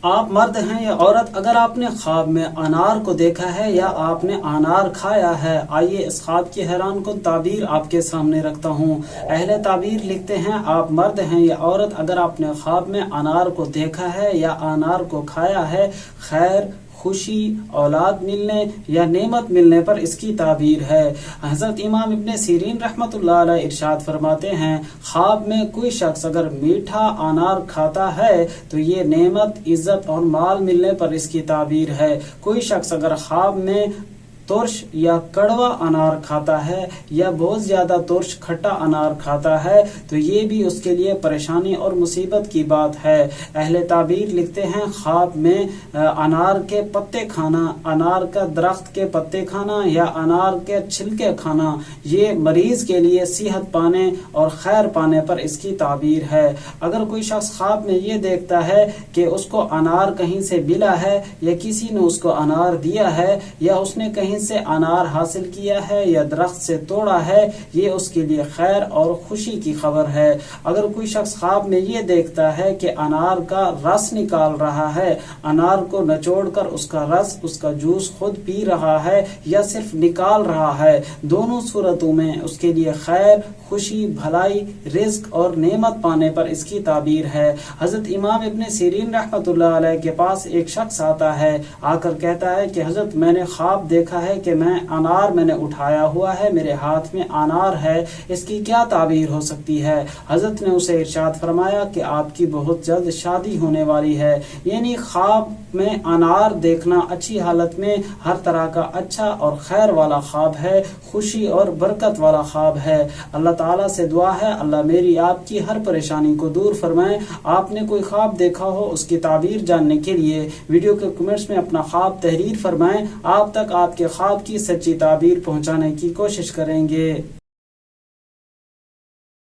آپ مرد ہیں یا عورت، اگر آپ نے خواب میں انار کو دیکھا ہے یا آپ نے انار کھایا ہے، آئیے اس خواب کی حیران کن تعبیر آپ کے سامنے رکھتا ہوں۔ اہل تعبیر لکھتے ہیں، آپ مرد ہیں یا عورت، اگر آپ نے خواب میں انار کو دیکھا ہے یا انار کو کھایا ہے، خیر، خوشی، اولاد ملنے یا نعمت ملنے پر اس کی تعبیر ہے۔ حضرت امام ابن سیرین رحمۃ اللہ علیہ ارشاد فرماتے ہیں، خواب میں کوئی شخص اگر میٹھا انار کھاتا ہے تو یہ نعمت، عزت اور مال ملنے پر اس کی تعبیر ہے۔ کوئی شخص اگر خواب میں ترش یا کڑوا انار کھاتا ہے یا بہت زیادہ ترش کھٹا انار کھاتا ہے تو یہ بھی اس کے لیے پریشانی اور مصیبت کی بات ہے۔ اہل تعبیر لکھتے ہیں، خواب میں انار کے پتے کھانا، انار کا درخت کے پتے کھانا یا انار کے چھلکے کھانا، یہ مریض کے لیے صحت پانے اور خیر پانے پر اس کی تعبیر ہے۔ اگر کوئی شخص خواب میں یہ دیکھتا ہے کہ اس کو انار کہیں سے ملا ہے یا کسی نے اس کو انار دیا ہے یا اس نے کہیں سے انار حاصل کیا ہے یا درخت سے توڑا ہے، یہ اس کے لیے خیر اور خوشی کی خبر ہے۔ اگر کوئی شخص خواب میں یہ دیکھتا ہے کہ انار کا رس نکال رہا ہے، انار کو نچوڑ کر اس کا رس، اس کا جوس خود پی رہا ہے یا صرف نکال رہا ہے، دونوں صورتوں میں اس کے لیے خیر، خوشی، بھلائی، رزق اور نعمت پانے پر اس کی تعبیر ہے۔ حضرت امام ابن سیرین رحمۃ اللہ علیہ کے پاس ایک شخص آتا ہے، آ کر کہتا ہے کہ حضرت میں نے خواب دیکھا ہے کہ میں نے اٹھایا ہوا ہے، میرے ہاتھ میں انار ہے، اس کی کیا تعبیر ہو سکتی ہے؟ حضرت نے اسے ارشاد فرمایا کہ آپ کی بہت جلد شادی ہونے والی ہے۔ یعنی خواب میں انار دیکھنا اچھی حالت میں ہر طرح کا اچھا اور خیر والا خواب ہے، خوشی اور برکت والا خواب ہے۔ اللہ تعالیٰ سے دعا ہے اللہ میری آپ کی ہر پریشانی کو دور فرمائے۔ آپ نے کوئی خواب دیکھا ہو، اس کی تعبیر جاننے کے لیے ویڈیو کے کمنٹس میں اپنا خواب تحریر فرمائیں، آپ تک آپ کے خواب کی سچی تعبیر پہنچانے کی کوشش کریں گے۔